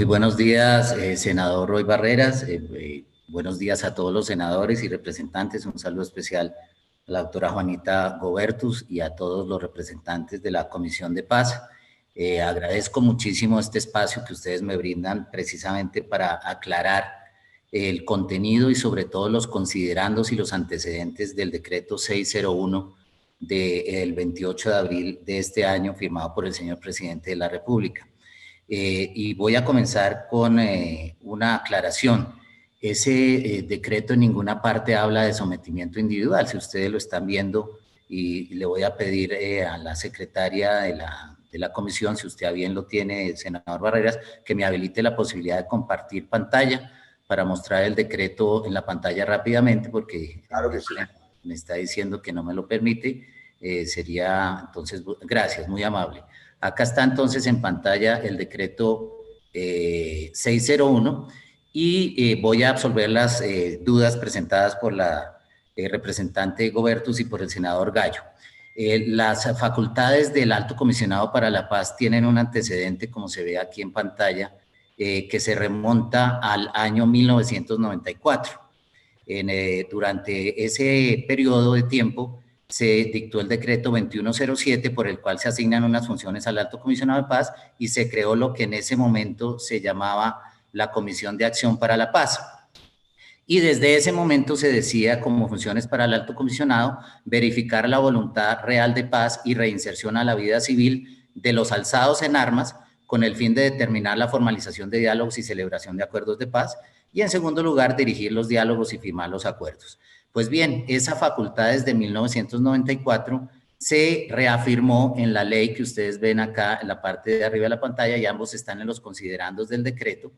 Muy buenos días, senador Roy Barreras. Buenos días a todos los senadores y representantes. Un saludo especial a la doctora Juanita Gobertus y a todos los representantes de la Comisión de Paz. Agradezco muchísimo este espacio que ustedes me brindan precisamente para aclarar el contenido y sobre todo los considerandos y los antecedentes del decreto 601 del 28 de abril de este año, firmado por el señor presidente de la República. Y voy a comenzar con una aclaración. Ese decreto en ninguna parte habla de sometimiento individual. Si ustedes lo están viendo, y le voy a pedir a la secretaria de la comisión, si usted a bien lo tiene, senador Barreras, que me habilite la posibilidad de compartir pantalla para mostrar el decreto en la pantalla rápidamente, porque claro que sí. Me está diciendo que no me lo permite. Sería, entonces, gracias, muy amable. Acá está entonces en pantalla el decreto 601 y voy a absolver las dudas presentadas por la representante Gobertus y por el senador Gallo. Las facultades del Alto Comisionado para la Paz tienen un antecedente, como se ve aquí en pantalla, que se remonta al año 1994. Durante ese periodo de tiempo se dictó el decreto 2107 por el cual se asignan unas funciones al Alto Comisionado de Paz y se creó lo que en ese momento se llamaba la Comisión de Acción para la Paz. Y desde ese momento se decía como funciones para el Alto Comisionado verificar la voluntad real de paz y reinserción a la vida civil de los alzados en armas con el fin de determinar la formalización de diálogos y celebración de acuerdos de paz y en segundo lugar dirigir los diálogos y firmar los acuerdos. Pues bien, esa facultad desde 1994 se reafirmó en la ley que ustedes ven acá en la parte de arriba de la pantalla y ambos están en los considerandos del decreto,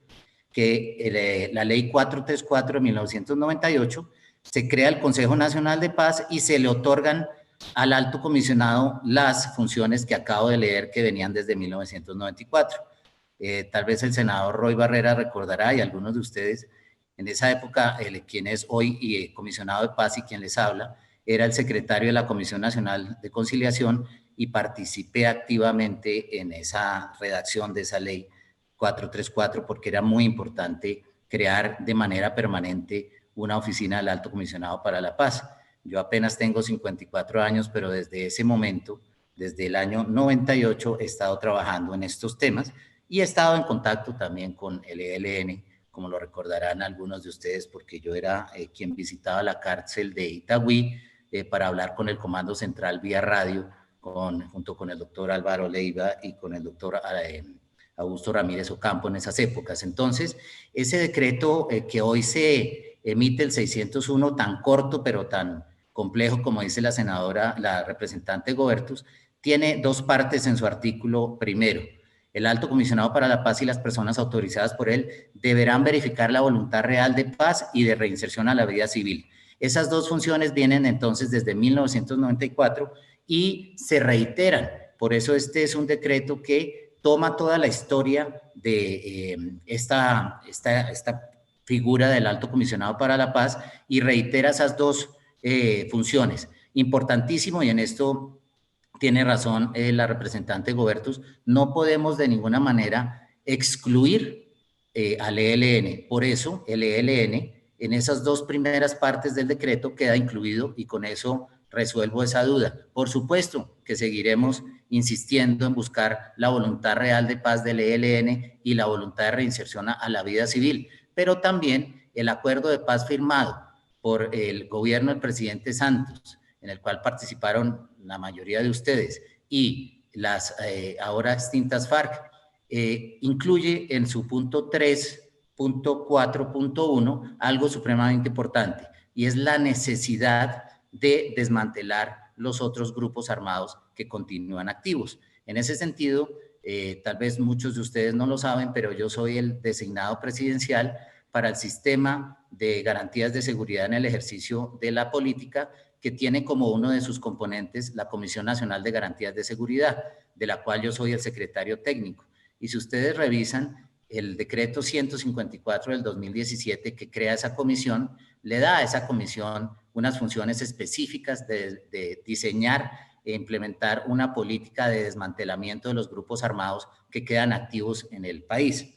que la ley 434 de 1998 se crea el Consejo Nacional de Paz y se le otorgan al Alto Comisionado las funciones que acabo de leer que venían desde 1994. Tal vez el senador Roy Barrera recordará y algunos de ustedes, en esa época, quien es hoy comisionado de paz y quien les habla, era el secretario de la Comisión Nacional de Conciliación y participé activamente en esa redacción de esa ley 434 porque era muy importante crear de manera permanente una oficina del Alto Comisionado para la Paz. Yo apenas tengo 54 años, pero desde ese momento, desde el año 98, he estado trabajando en estos temas y he estado en contacto también con el ELN, como lo recordarán algunos de ustedes, porque yo era quien visitaba la cárcel de Itagüí para hablar con el Comando Central vía radio, junto con el doctor Álvaro Leiva y con el doctor Augusto Ramírez Ocampo en esas épocas. Entonces, ese decreto que hoy se emite, el 601, tan corto pero tan complejo, como dice la senadora, la representante Gobertus, tiene dos partes en su artículo primero. El Alto Comisionado para la Paz y las personas autorizadas por él deberán verificar la voluntad real de paz y de reinserción a la vida civil. Esas dos funciones vienen entonces desde 1994 y se reiteran. Por eso este es un decreto que toma toda la historia de esta figura del Alto Comisionado para la Paz y reitera esas dos funciones. Importantísimo, y en esto tiene razón la representante Gobertus, no podemos de ninguna manera excluir al ELN. Por eso el ELN en esas dos primeras partes del decreto queda incluido y con eso resuelvo esa duda. Por supuesto que seguiremos insistiendo en buscar la voluntad real de paz del ELN y la voluntad de reinserción a la vida civil, pero también el acuerdo de paz firmado por el gobierno del presidente Santos, en el cual participaron la mayoría de ustedes, y las ahora extintas FARC, incluye en su punto 3.4.1 algo supremamente importante, y es la necesidad de desmantelar los otros grupos armados que continúan activos. En ese sentido, tal vez muchos de ustedes no lo saben, pero yo soy el designado presidencial para el sistema de garantías de seguridad en el ejercicio de la política, que tiene como uno de sus componentes la Comisión Nacional de Garantías de Seguridad, de la cual yo soy el secretario técnico. Y si ustedes revisan el decreto 154 del 2017 que crea esa comisión, le da a esa comisión unas funciones específicas de diseñar e implementar una política de desmantelamiento de los grupos armados que quedan activos en el país.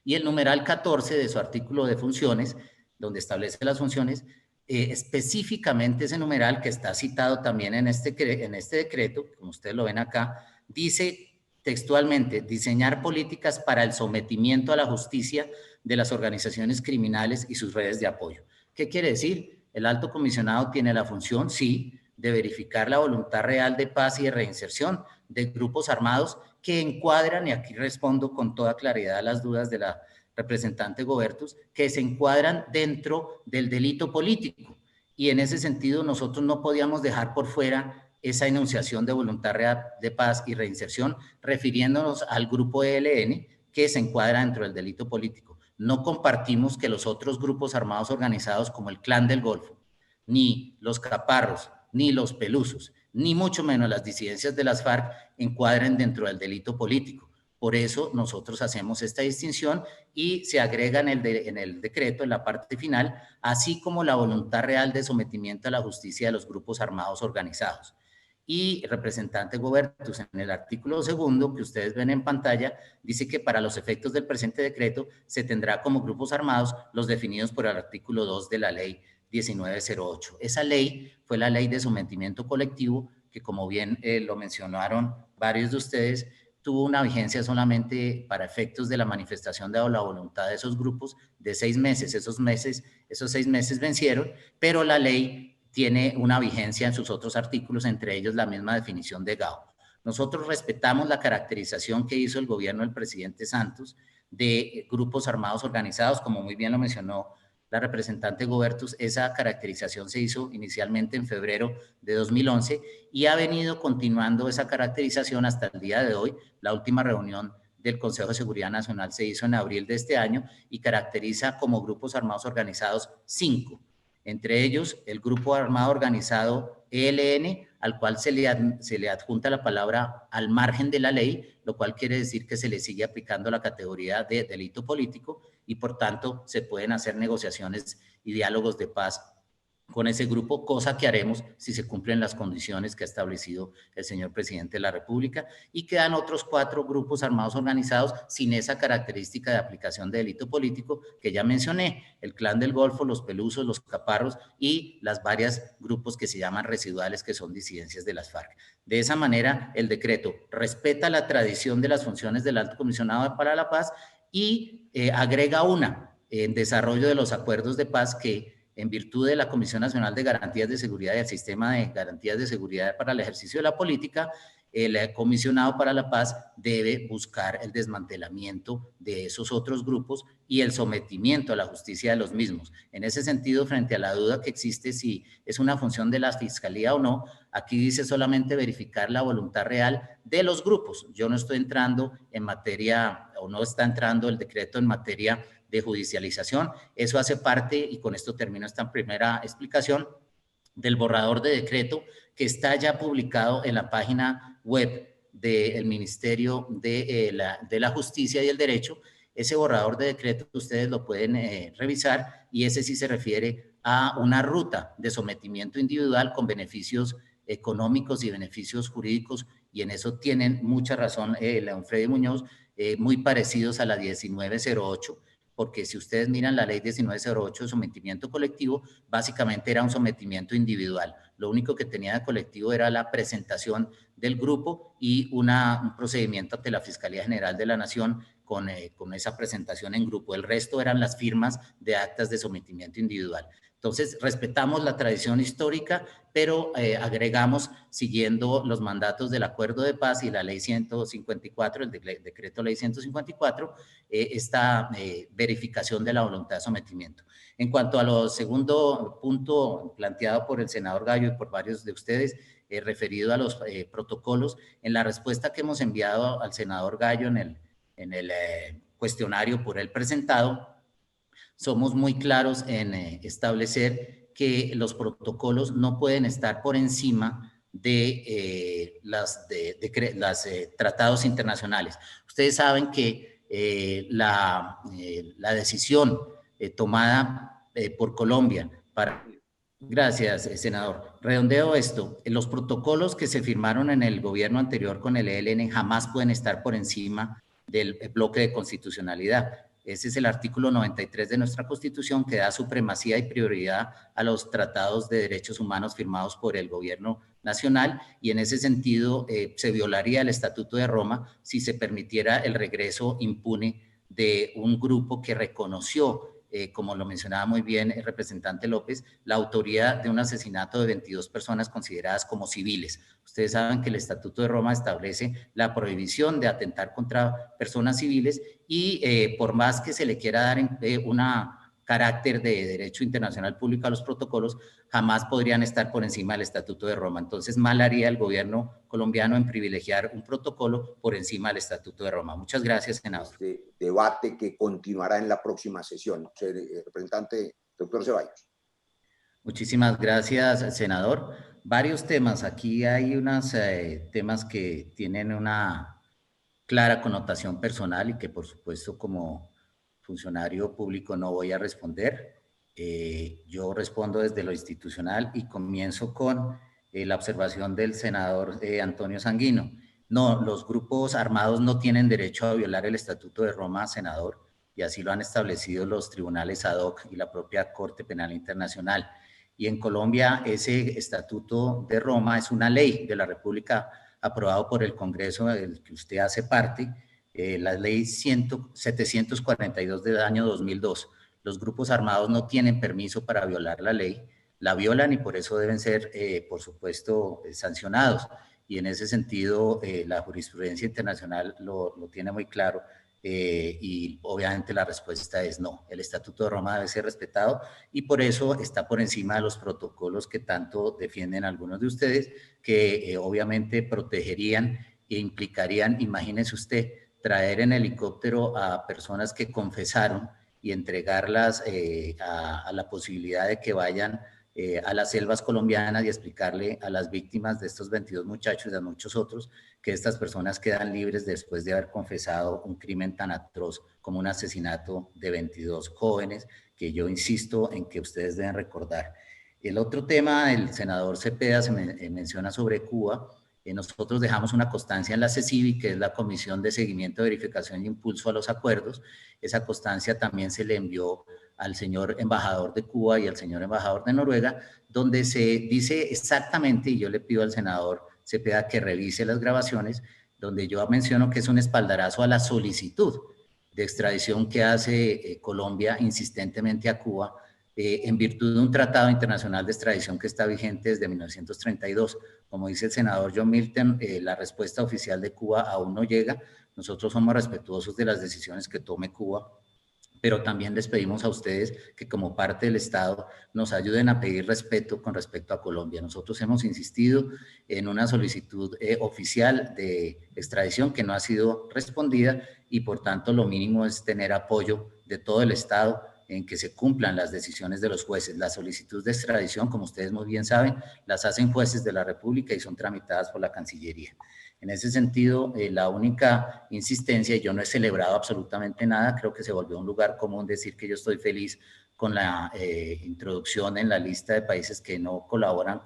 Y el numeral 14 de su artículo de funciones, donde establece las funciones, específicamente ese numeral que está citado también en este decreto, como ustedes lo ven acá, dice textualmente: diseñar políticas para el sometimiento a la justicia de las organizaciones criminales y sus redes de apoyo. ¿Qué quiere decir? El alto comisionado tiene la función, sí, de verificar la voluntad real de paz y de reinserción de grupos armados que encuadran, y aquí respondo con toda claridad a las dudas de la representante Gobertus, que se encuadran dentro del delito político. Y en ese sentido nosotros no podíamos dejar por fuera esa enunciación de voluntad real de paz y reinserción, refiriéndonos al grupo ELN, que se encuadra dentro del delito político. No compartimos que los otros grupos armados organizados, como el Clan del Golfo, ni los Caparros, ni los Pelusos, ni mucho menos las disidencias de las FARC encuadren dentro del delito político. Por eso nosotros hacemos esta distinción y se agrega en el decreto, en la parte final, así como la voluntad real de sometimiento a la justicia de los grupos armados organizados. Y representante Gobertus, en el artículo segundo que ustedes ven en pantalla, dice que para los efectos del presente decreto se tendrá como grupos armados los definidos por el artículo 2 de la ley 1908. Esa ley fue la ley de sometimiento colectivo que, como bien lo mencionaron varios de ustedes, tuvo una vigencia solamente para efectos de la manifestación de la voluntad de esos grupos de 6 meses. Esos 6 meses vencieron, pero la ley tiene una vigencia en sus otros artículos, entre ellos la misma definición de GAO. Nosotros respetamos la caracterización que hizo el gobierno del presidente Santos de grupos armados organizados, como muy bien lo mencionó la representante Gobertus. Esa caracterización se hizo inicialmente en febrero de 2011 y ha venido continuando esa caracterización hasta el día de hoy. La última reunión del Consejo de Seguridad Nacional se hizo en abril de este año y caracteriza como grupos armados organizados 5. Entre ellos, el grupo armado organizado ELN, al cual se le adjunta la palabra al margen de la ley, lo cual quiere decir que se le sigue aplicando la categoría de delito político y por tanto se pueden hacer negociaciones y diálogos de paz con ese grupo, cosa que haremos si se cumplen las condiciones que ha establecido el señor presidente de la República, y quedan otros 4 grupos armados organizados sin esa característica de aplicación de delito político que ya mencioné: el Clan del Golfo, los Pelusos, los Caparros y las varias grupos que se llaman residuales, que son disidencias de las FARC. De esa manera, el decreto respeta la tradición de las funciones del Alto Comisionado para la Paz y agrega una en desarrollo de los acuerdos de paz que, en virtud de la Comisión Nacional de Garantías de Seguridad y el Sistema de Garantías de Seguridad para el ejercicio de la política, el comisionado para la paz debe buscar el desmantelamiento de esos otros grupos y el sometimiento a la justicia de los mismos. En ese sentido, frente a la duda que existe si es una función de la Fiscalía o no, aquí dice solamente verificar la voluntad real de los grupos. Yo no estoy entrando en materia, o no está entrando el decreto en materia de judicialización. Eso hace parte, y con esto termino esta primera explicación, del borrador de decreto que está ya publicado en la página web del Ministerio de la Justicia y el Derecho. Ese borrador de decreto ustedes lo pueden revisar, y ese sí se refiere a una ruta de sometimiento individual con beneficios económicos y beneficios jurídicos, y en eso tienen mucha razón León Freddy Muñoz, muy parecidos a la 1908, porque si ustedes miran la ley 1908 de sometimiento colectivo, básicamente era un sometimiento individual. Lo único que tenía de colectivo era la presentación del grupo y un procedimiento ante la Fiscalía General de la Nación con esa presentación en grupo. El resto eran las firmas de actas de sometimiento individual. Entonces, respetamos la tradición histórica, pero agregamos, siguiendo los mandatos del Acuerdo de Paz y la Ley 154, el Decreto Ley 154, esta verificación de la voluntad de sometimiento. En cuanto a lo segundo punto planteado por el senador Gallo y por varios de ustedes, referido a los protocolos, en la respuesta que hemos enviado al senador Gallo en el cuestionario por él presentado, somos muy claros en establecer que los protocolos no pueden estar por encima de los tratados internacionales. Ustedes saben que la decisión tomada por Colombia para... Gracias, senador. Redondeo esto. Los protocolos que se firmaron en el gobierno anterior con el ELN jamás pueden estar por encima del bloque de constitucionalidad. Ese es el artículo 93 de nuestra Constitución, que da supremacía y prioridad a los tratados de derechos humanos firmados por el gobierno nacional, y en ese sentido se violaría el Estatuto de Roma si se permitiera el regreso impune de un grupo que reconoció, como lo mencionaba muy bien el representante López, la autoría de un asesinato de 22 personas consideradas como civiles. Ustedes saben que el Estatuto de Roma establece la prohibición de atentar contra personas civiles y por más que se le quiera dar una carácter de derecho internacional público a los protocolos, jamás podrían estar por encima del Estatuto de Roma. Entonces, mal haría el gobierno colombiano en privilegiar un protocolo por encima del Estatuto de Roma. Muchas gracias, senador. Este debate que continuará en la próxima sesión. Representante, doctor Ceballos. Muchísimas gracias, senador. Varios temas. Aquí hay unos temas que tienen una clara connotación personal y que, por supuesto, como funcionario público no voy a responder. Yo respondo desde lo institucional y comienzo con la observación del senador Antonio Sanguino. No, los grupos armados no tienen derecho a violar el Estatuto de Roma, senador, y así lo han establecido los tribunales ad hoc y la propia Corte Penal Internacional. Y en Colombia ese Estatuto de Roma es una ley de la República aprobado por el Congreso del que usted hace parte, la ley 742 del año 2002. Los grupos armados no tienen permiso para violar la ley, la violan y por eso deben ser, por supuesto, sancionados. Y en ese sentido, la jurisprudencia internacional lo tiene muy claro. Y obviamente la respuesta es no. El Estatuto de Roma debe ser respetado y por eso está por encima de los protocolos que tanto defienden algunos de ustedes, que obviamente protegerían e implicarían, imagínese usted, traer en helicóptero a personas que confesaron y entregarlas a la posibilidad de que vayan a las selvas colombianas y explicarle a las víctimas de estos 22 muchachos y a muchos otros que estas personas quedan libres después de haber confesado un crimen tan atroz como un asesinato de 22 jóvenes, que yo insisto en que ustedes deben recordar. El otro tema, el senador Cepeda menciona sobre Cuba. Nosotros dejamos una constancia en la CECIVI, que es la Comisión de Seguimiento, Verificación e Impulso a los Acuerdos. Esa constancia también se le envió al señor embajador de Cuba y al señor embajador de Noruega, donde se dice exactamente, y yo le pido al senador Cepeda que revise las grabaciones, donde yo menciono que es un espaldarazo a la solicitud de extradición que hace Colombia insistentemente a Cuba, en virtud de un tratado internacional de extradición que está vigente desde 1932. Como dice el senador John Milton, la respuesta oficial de Cuba aún no llega. Nosotros somos respetuosos de las decisiones que tome Cuba, pero también les pedimos a ustedes que como parte del Estado nos ayuden a pedir respeto con respecto a Colombia. Nosotros hemos insistido en una solicitud oficial de extradición que no ha sido respondida y por tanto lo mínimo es tener apoyo de todo el Estado en que se cumplan las decisiones de los jueces. Las solicitudes de extradición, como ustedes muy bien saben, las hacen jueces de la República y son tramitadas por la Cancillería. En ese sentido, la única insistencia, y yo no he celebrado absolutamente nada, creo que se volvió un lugar común decir que yo estoy feliz con la introducción en la lista de países que no colaboran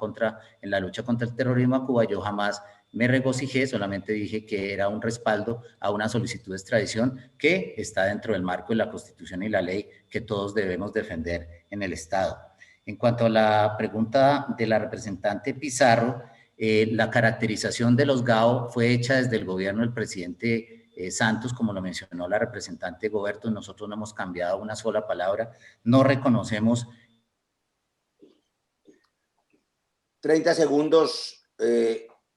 en la lucha contra el terrorismo a Cuba. Yo jamás me regocijé, solamente dije que era un respaldo a una solicitud de extradición que está dentro del marco de la Constitución y la ley que todos debemos defender en el Estado. En cuanto a la pregunta de la representante Pizarro, la caracterización de los GAO fue hecha desde el gobierno del presidente Santos, como lo mencionó la representante Goberto. Nosotros no hemos cambiado una sola palabra, no reconocemos. 30 segundos,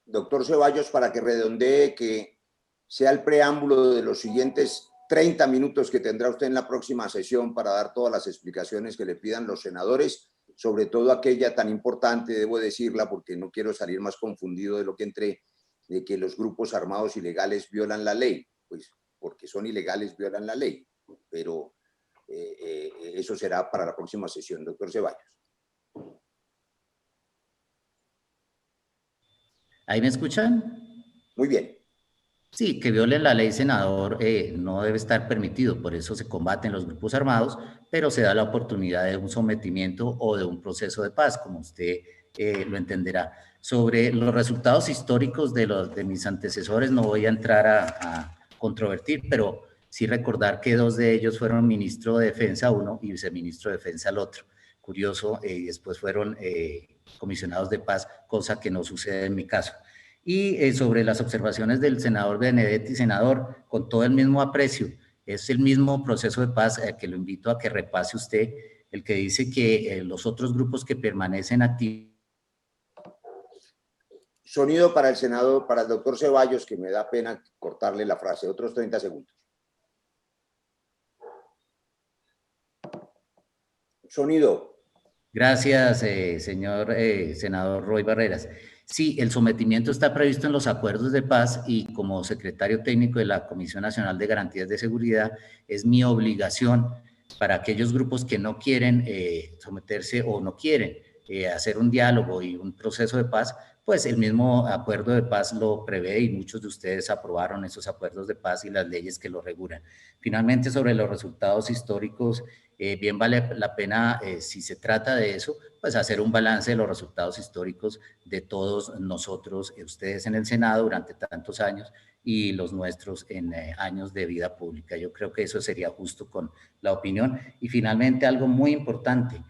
doctor Ceballos, para que redondee, que sea el preámbulo de los siguientes 30 minutos que tendrá usted en la próxima sesión para dar todas las explicaciones que le pidan los senadores, sobre todo aquella tan importante, debo decirla, porque no quiero salir más confundido de lo que entré, de que los grupos armados ilegales violan la ley. Pues porque son ilegales, violan la ley. Pero eso será para la próxima sesión, doctor Ceballos. ¿Ahí me escuchan? Muy bien. Sí, que violen la ley, senador, no debe estar permitido, por eso se combaten los grupos armados, pero se da la oportunidad de un sometimiento o de un proceso de paz, como usted lo entenderá. Sobre los resultados históricos de mis antecesores no voy a entrar a controvertir, pero Sí recordar que 2 de ellos fueron ministro de Defensa, uno, y viceministro de Defensa, el otro. Curioso, y después fueron comisionados de paz, cosa que no sucede en mi caso. Y sobre las observaciones del senador Benedetti, senador, con todo el mismo aprecio, es el mismo proceso de paz que lo invito a que repase usted, el que dice que los otros grupos que permanecen activos. Sonido para el senador, para el doctor Ceballos, que me da pena cortarle la frase. Otros 30 segundos. Sonido. Gracias, señor senador Roy Barreras. Sí, el sometimiento está previsto en los acuerdos de paz y como secretario técnico de la Comisión Nacional de Garantías de Seguridad es mi obligación para aquellos grupos que no quieren someterse o no quieren hacer un diálogo y un proceso de paz, pues el mismo acuerdo de paz lo prevé y muchos de ustedes aprobaron esos acuerdos de paz y las leyes que lo regulan. Finalmente, sobre los resultados históricos, bien vale la pena, si se trata de eso, pues hacer un balance de los resultados históricos de todos nosotros, ustedes en el Senado durante tantos años y los nuestros en años de vida pública. Yo creo que eso sería justo con la opinión. Y finalmente, algo muy importante,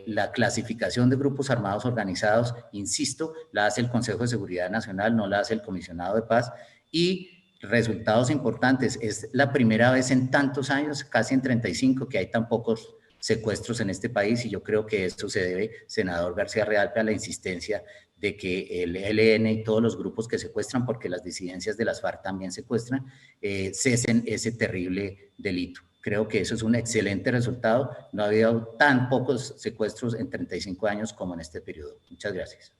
la clasificación de grupos armados organizados, insisto, la hace el Consejo de Seguridad Nacional, no la hace el Comisionado de Paz, y resultados importantes. Es la primera vez en tantos años, casi en 35, que hay tan pocos secuestros en este país y yo creo que esto se debe, senador García Realpe, a la insistencia de que el ELN y todos los grupos que secuestran, porque las disidencias de las FARC también secuestran, cesen ese terrible delito. Creo que eso es un excelente resultado. No ha habido tan pocos secuestros en 35 años como en este periodo. Muchas gracias.